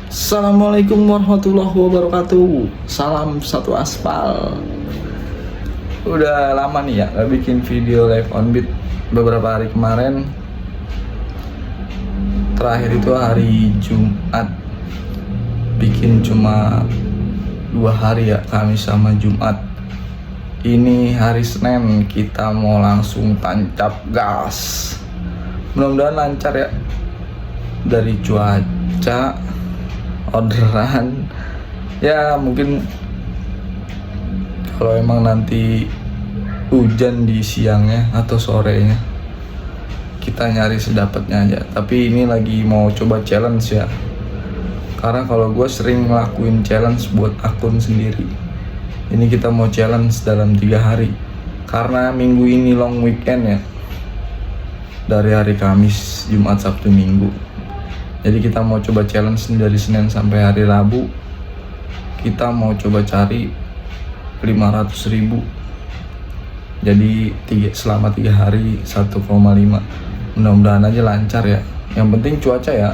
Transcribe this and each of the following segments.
Assalamualaikum warahmatullahi wabarakatuh. Salam satu aspal. Udah lama nih ya gak bikin video live on beat. Beberapa hari kemarin, terakhir itu hari Jumat, bikin cuma 2 hari ya, Kamis sama Jumat. Ini hari Senin kita mau langsung tancap gas. Mudah-mudahan lancar ya. Dari cuaca, orderan, ya mungkin kalau emang nanti hujan di siangnya atau sorenya, kita nyari sedapatnya aja. Tapi ini lagi mau coba challenge ya, karena kalau gue sering ngelakuin challenge buat akun sendiri. Ini kita mau challenge dalam 3 hari, karena minggu ini long weekend ya, dari hari Kamis, Jumat, Sabtu, Minggu. Jadi kita mau coba challenge dari Senin sampai hari Rabu. Kita mau coba cari 500.000. Jadi selama 3 hari 1,5. Mudah-mudahan aja lancar ya. Yang penting cuaca ya.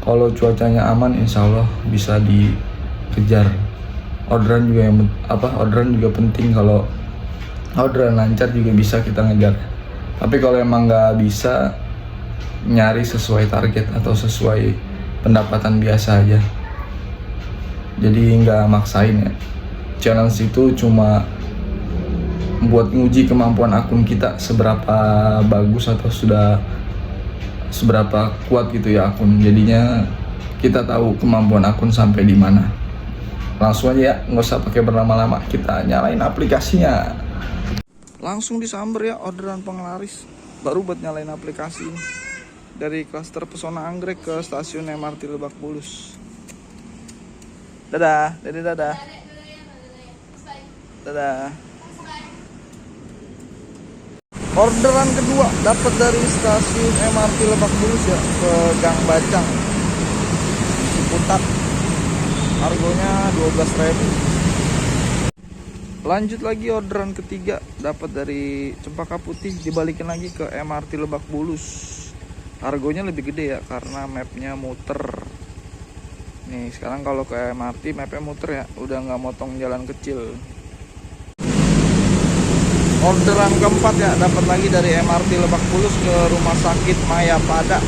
Kalau cuacanya aman, insya Allah bisa dikejar. Orderan juga penting. Kalau orderan lancar juga bisa kita ngejar. Tapi kalau emang nggak bisa, nyari sesuai target atau sesuai pendapatan biasa aja. Jadi nggak maksain ya. Challenge itu cuma buat nguji kemampuan akun kita, seberapa bagus atau sudah seberapa kuat gitu ya akun. Jadinya kita tahu kemampuan akun sampai di mana. Langsung aja ya, nggak usah pakai berlama-lama, kita nyalain aplikasinya. Langsung disamber ya orderan penglaris. Baru buat nyalain aplikasi ini. Dari klaster Pesona Anggrek ke stasiun MRT Lebak Bulus. Dadah, dadah. Dadah. Orderan kedua dapat dari stasiun MRT Lebak Bulus ya, ke Gang Bacang, Ciputat. Harganya 12.000. Lanjut lagi orderan ketiga dapat dari Cempaka Putih, dibalikin lagi ke MRT Lebak Bulus. Argonya lebih gede ya, karena mapnya muter. Nih sekarang kalau ke MRT mapnya muter ya, udah nggak motong jalan kecil. Orderan keempat ya dapat lagi dari MRT Lebak Bulus ke Rumah Sakit Mayapada.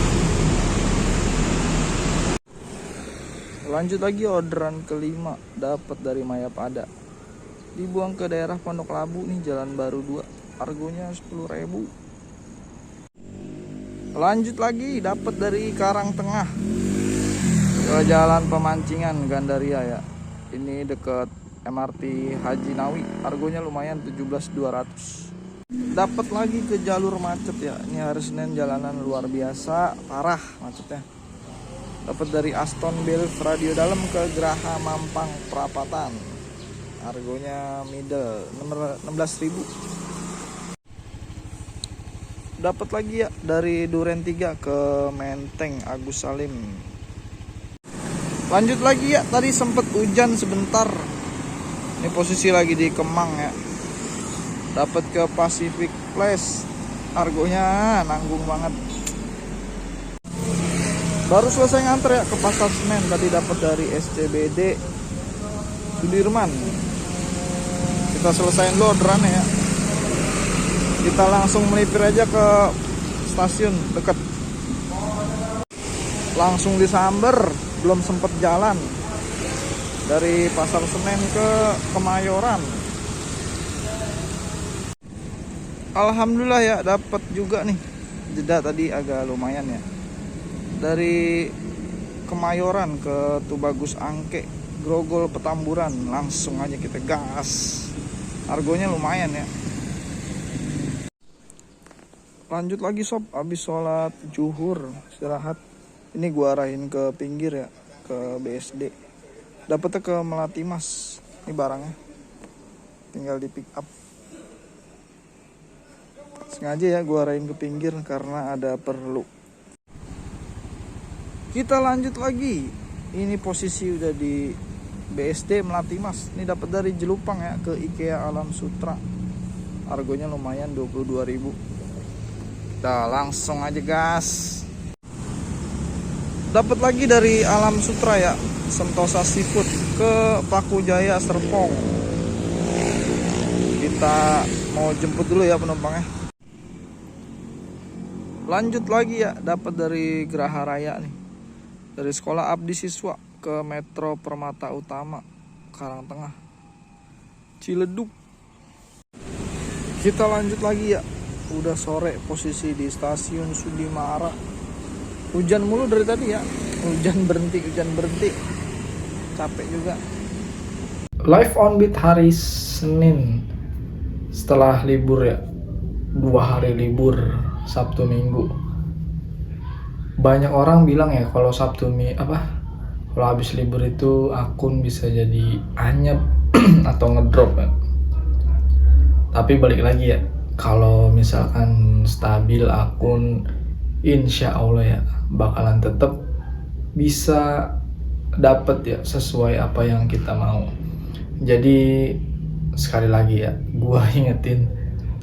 Lanjut lagi orderan kelima dapat dari Mayapada, dibuang ke daerah Pondok Labu nih, Jalan Baru 2. Argonya 10.000. Lanjut lagi dapat dari Karang Tengah ke Jalan Pemancingan Gandaria ya. Ini deket MRT Haji Nawi. Argonya lumayan 17.200. Dapat lagi ke jalur macet ya. Ini hari Senin, jalanan luar biasa parah macetnya. Dapat dari Aston Belf Radio Dalam ke Geraha Mampang Perapatan. Argonya middle 16.000. Dapat lagi ya dari Duren 3 ke Menteng Agus Salim. Lanjut lagi ya, tadi sempet hujan sebentar. Ini posisi lagi di Kemang ya. Dapat ke Pacific Place. Argonya nanggung banget. Baru selesai nganter ya ke Pasar Senen. Tadi dapat dari SCBD Sudirman. Kita selesaiin dulu orderannya ya. Kita langsung melipir aja ke stasiun dekat. Langsung disamber, belum sempet jalan. Dari Pasar Senen ke Kemayoran. Alhamdulillah ya, dapat juga nih. Jeda tadi agak lumayan ya. Dari Kemayoran ke Tubagus Angke, Grogol Petamburan. Langsung aja kita gas. Argonya lumayan ya. Lanjut lagi sob, habis sholat zuhur istirahat. Ini gua arahin ke pinggir ya, ke BSD. Dapetnya ke Melati Mas. Ini barangnya, tinggal di pick up. Sengaja ya gua arahin ke pinggir karena ada perlu. Kita lanjut lagi. Ini posisi udah di BSD Melati Mas. Ini dapat dari Jelupang ya, ke IKEA Alam Sutra. Argonya lumayan 22.000. Kita langsung aja gas. Dapat lagi dari Alam Sutra ya, Sentosa Seafood ke Paku Jaya Serpong. Kita mau jemput dulu ya penumpangnya. Lanjut lagi ya, dapat dari Geraha Raya nih, dari Sekolah Abdi Siswa ke Metro Permata Utama Karangtengah Ciledug. Kita lanjut lagi ya, udah sore, posisi di Stasiun Sudimara. Hujan mulu dari tadi ya, hujan berhenti, capek juga. Live on beat hari Senin setelah libur ya, 2 hari libur, Sabtu Minggu. Banyak orang bilang ya kalau kalau habis libur itu akun bisa jadi anyep atau ngedrop ya. Tapi balik lagi ya, kalau misalkan stabil akun, insya Allah ya bakalan tetap bisa dapet ya sesuai apa yang kita mau. Jadi sekali lagi ya, gua ingetin,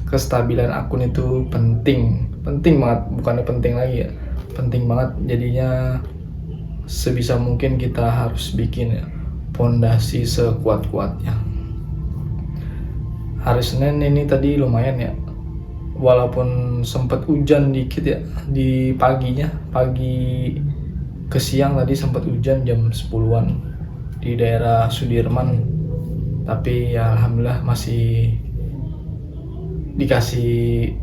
kestabilan akun itu penting banget, bukannya penting lagi ya, penting banget. Jadinya sebisa mungkin kita harus bikin ya pondasi sekuat-kuatnya. Hari Senin ini tadi lumayan ya, walaupun sempat hujan dikit ya di paginya, pagi ke siang tadi sempat hujan jam 10-an di daerah Sudirman, tapi ya alhamdulillah masih dikasih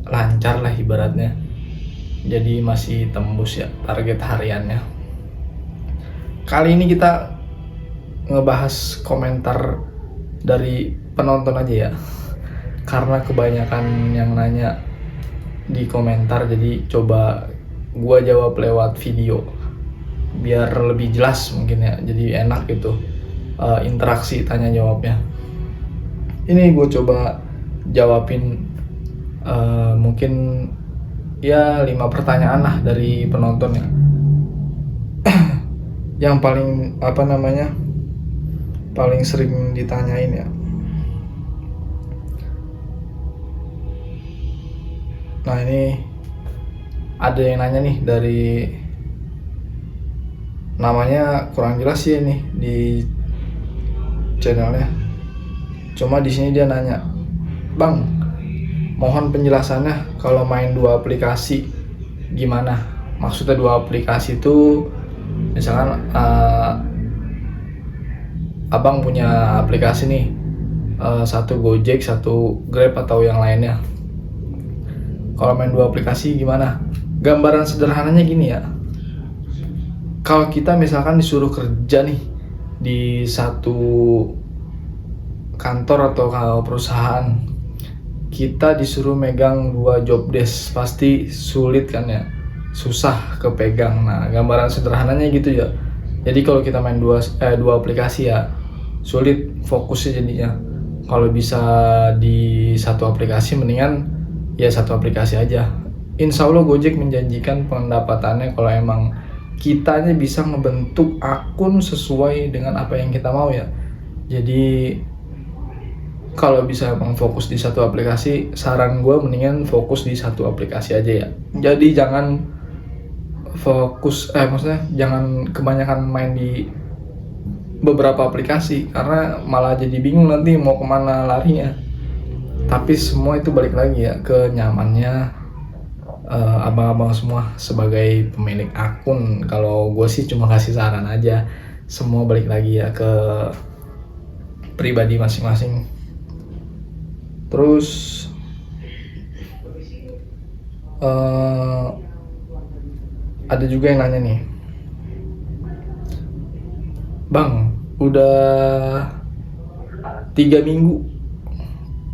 lancar lah ibaratnya, jadi masih tembus ya target hariannya. Kali ini kita ngebahas komentar dari penonton aja ya, karena kebanyakan yang nanya di komentar, jadi coba gua jawab lewat video biar lebih jelas mungkin ya, jadi enak gitu interaksi tanya jawabnya. Ini gue coba jawabin mungkin ya 5 pertanyaan lah dari penonton ya. Yang paling sering ditanyain ya. Nah, ini ada yang nanya nih, dari namanya kurang jelas sih ini di channelnya. Cuma di sini dia nanya, "Bang, mohon penjelasannya kalau main 2 aplikasi gimana?" Maksudnya 2 aplikasi itu misalkan abang punya aplikasi nih, satu Gojek, satu Grab atau yang lainnya. Kalau main 2 aplikasi gimana? Gambaran sederhananya gini ya. Kalau kita misalkan disuruh kerja nih di satu kantor atau perusahaan, kita disuruh megang 2 job desk, pasti sulit kan ya, susah kepegang. Nah, gambaran sederhananya gitu ya. Jadi kalau kita main 2 aplikasi ya sulit fokusnya jadinya. Kalau bisa di satu aplikasi mendingan ya satu aplikasi aja. Insya Allah Gojek menjanjikan pendapatannya kalau emang kitanya bisa ngebentuk akun sesuai dengan apa yang kita mau ya. Jadi kalau bisa emang fokus di satu aplikasi, saran gue mendingan fokus di satu aplikasi aja ya. Jadi jangan maksudnya jangan kebanyakan main di beberapa aplikasi, karena malah jadi bingung nanti mau kemana larinya. Tapi semua itu balik lagi ya ke nyamannya abang-abang semua sebagai pemilik akun. Kalau gue sih cuma kasih saran aja, semua balik lagi ya ke pribadi masing-masing. Terus ada juga yang nanya nih, "Bang, udah 3 minggu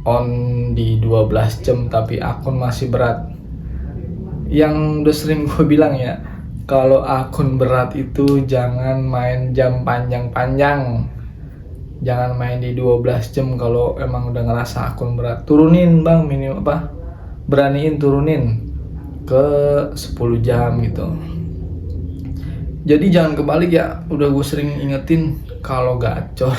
on di 12 jam tapi akun masih berat." Yang udah sering gue bilang ya, kalau akun berat itu jangan main jam panjang-panjang, jangan main di 12 jam. Kalau emang udah ngerasa akun berat, turunin bang, beraniin turunin ke 10 jam gitu. Jadi jangan kebalik ya, udah gue sering ingetin, kalau gacor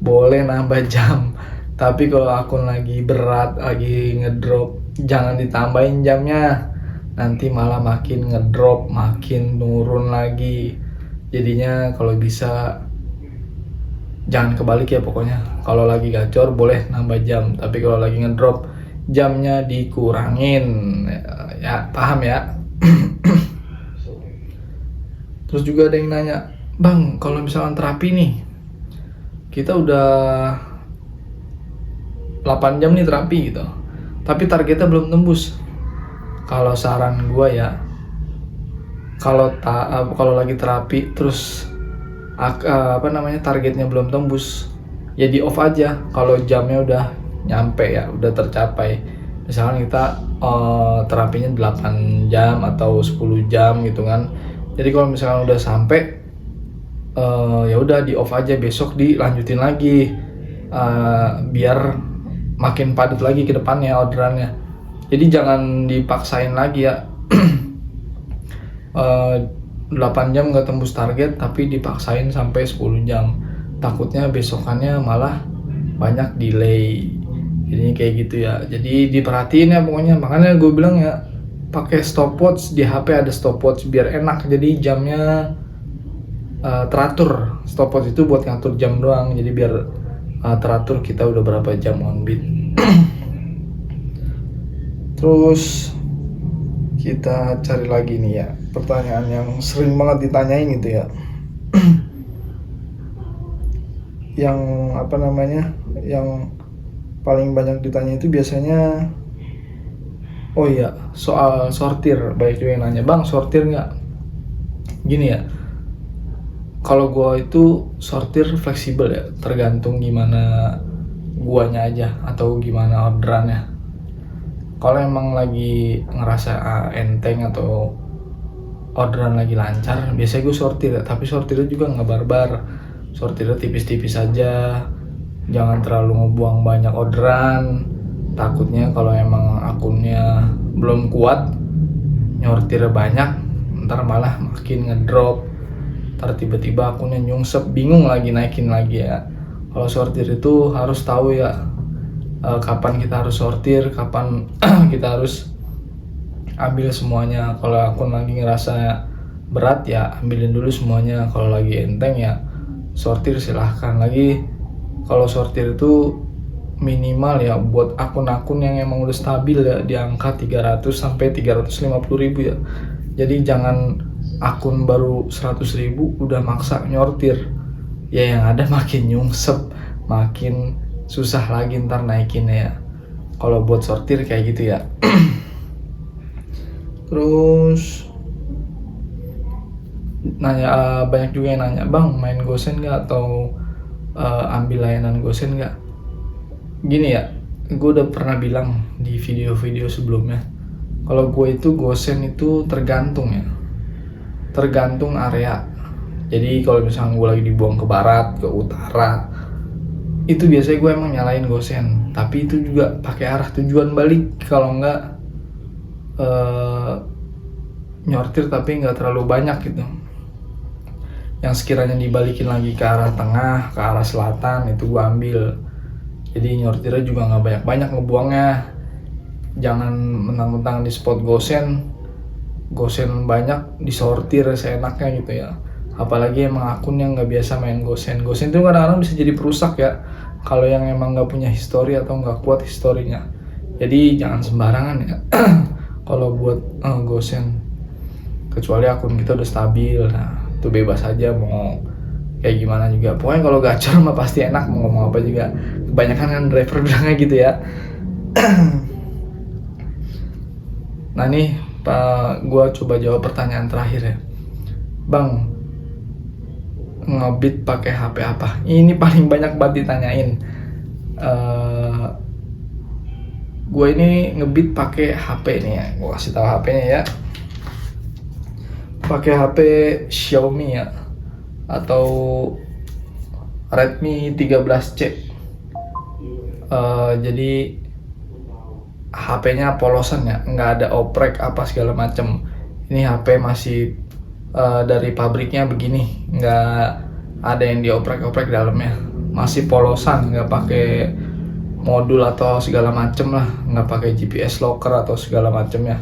boleh nambah jam, tapi kalau akun lagi berat, lagi ngedrop, jangan ditambahin jamnya. nanti malah makin ngedrop, makin nurun lagi. Jadinya kalau bisa jangan kebalik ya pokoknya. Kalau lagi gacor boleh nambah jam, tapi kalau lagi ngedrop jamnya dikurangin. Ya paham ya. Terus juga ada yang nanya, bang, kalau misalnya terapi nih, kita udah 8 jam nih terapi gitu, tapi targetnya belum tembus. Kalau saran gue ya, kalau lagi terapi terus targetnya belum tembus, ya di off aja. Kalau jamnya udah nyampe ya, udah tercapai. Misalkan kita terapinya 8 jam atau 10 jam gitu kan. Jadi kalau misalkan udah sampai, ya udah di off aja, besok dilanjutin lagi, biar makin padat lagi ke depannya orderannya. Jadi jangan dipaksain lagi ya. 8 jam nggak tembus target tapi dipaksain sampai 10 jam, takutnya besokannya malah banyak delay. Jadi kayak gitu ya. Jadi diperhatiin ya pokoknya. Makanya gue bilang ya, pakai stopwatch di HP, ada stopwatch biar enak. Jadi jamnya teratur. Stopwatch itu buat ngatur jam doang. Jadi biar teratur kita udah berapa jam on beat. Terus kita cari lagi nih ya, pertanyaan yang sering banget ditanyain gitu ya. Yang yang paling banyak ditanya itu biasanya, oh iya, soal sortir. Banyak juga yang nanya, bang sortir nggak? Gini ya, kalau gua itu sortir fleksibel ya, tergantung gimana guanya aja atau gimana orderannya. Kalau emang lagi ngerasa enteng atau orderan lagi lancar, biasanya gue sortir ya. Tapi sortirnya juga nggak barbar, sortirnya tipis-tipis aja, jangan terlalu ngebuang banyak orderan. Takutnya kalau emang akunnya belum kuat, nyortir banyak, ntar malah makin ngedrop, ntar tiba-tiba akunnya nyungsep, bingung lagi naikin lagi ya. Kalau sortir itu harus tahu ya, kapan kita harus sortir, kapan kita harus ambil semuanya. Kalau akun lagi ngerasa berat ya ambilin dulu semuanya, kalau lagi enteng ya sortir silahkan. Lagi kalau sortir itu minimal ya buat akun-akun yang emang udah stabil ya, di angka 300 sampai 350 ribu ya. Jadi jangan akun baru 100 ribu udah maksa nyortir, ya yang ada makin nyungsep, makin susah lagi ntar naikinnya ya. Kalau buat sortir kayak gitu ya. Terus nanya, banyak juga yang nanya, bang main gosen nggak atau ambil layanan gosen nggak? Gini ya, gue udah pernah bilang di video-video sebelumnya, kalau gue itu gosen itu tergantung ya, tergantung area. Jadi kalau misalnya gue lagi dibuang ke barat, ke utara, itu biasanya gue emang nyalain gosen, tapi itu juga pakai arah tujuan balik. Kalau enggak nyortir tapi nggak terlalu banyak gitu, yang sekiranya dibalikin lagi ke arah tengah, ke arah selatan, itu gue ambil. Jadi nyortirnya juga nggak banyak-banyak ngebuangnya. Jangan mentang-mentang di spot gosen banyak disortir seenaknya gitu ya. Apalagi emang akun yang nggak biasa main gosen itu kadang-kadang bisa jadi perusak ya, kalau yang emang nggak punya histori atau nggak kuat historinya. Jadi jangan sembarangan ya kalau buat gosen, kecuali akun kita udah stabil. Nah itu bebas aja mau kayak gimana juga. Pokoknya kalau gacor mah pasti enak, mau ngomong apa juga. Kebanyakan kan driver bilangnya gitu ya. Nah nih Pak, gue coba jawab pertanyaan terakhir ya, bang ngebeat pakai HP apa? Ini paling banyak banget ditanyain. Gue ini ngebeat pakai HP nih ya, gue kasih tahu HP-nya ya. Pakai HP Xiaomi ya, atau Redmi 13C. Jadi HP-nya polosan ya, nggak ada oprek apa segala macem. Ini HP masih dari pabriknya begini, nggak ada yang dioprek-oprek dalamnya, masih polosan, nggak pakai modul atau segala macem lah, nggak pakai GPS locker atau segala macemnya.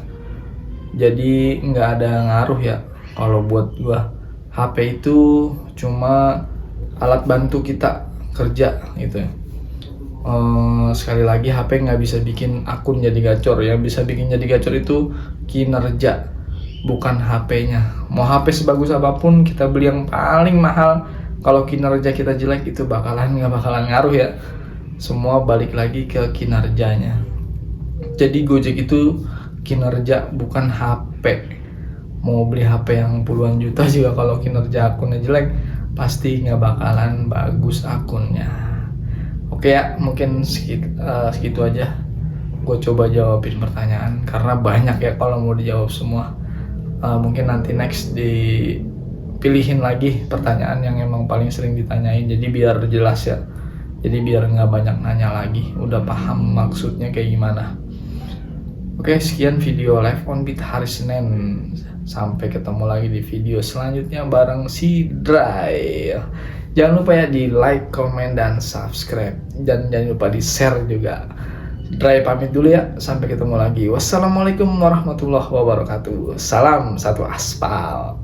Jadi nggak ada ngaruh ya kalau buat gua. HP itu cuma alat bantu kita kerja gitu ya. Sekali lagi HP nggak bisa bikin akun jadi gacor. Yang bisa bikin jadi gacor itu kinerja, bukan HP-nya. Mau HP sebagus apapun kita beli yang paling mahal, kalau kinerja kita jelek itu nggak bakalan ngaruh ya. Semua balik lagi ke kinerjanya. Jadi Gojek itu kinerja, bukan HP. Mau beli HP yang puluhan juta juga kalau kinerja akunnya jelek pasti nggak bakalan bagus akunnya. Oke ya, mungkin segitu aja. Gue coba jawabin pertanyaan karena banyak ya kalau mau dijawab semua. Mungkin nanti next dipilihin lagi pertanyaan yang emang paling sering ditanyain, jadi biar jelas ya. Jadi biar nggak banyak nanya lagi, udah paham maksudnya kayak gimana. Oke, sekian video live on beat hari Senin. Sampai ketemu lagi di video selanjutnya bareng si Dray. Jangan lupa ya di like, comment, dan subscribe. Dan jangan lupa di share juga. Dray pamit dulu ya, sampai ketemu lagi. Wassalamualaikum warahmatullahi wabarakatuh. Salam satu aspal.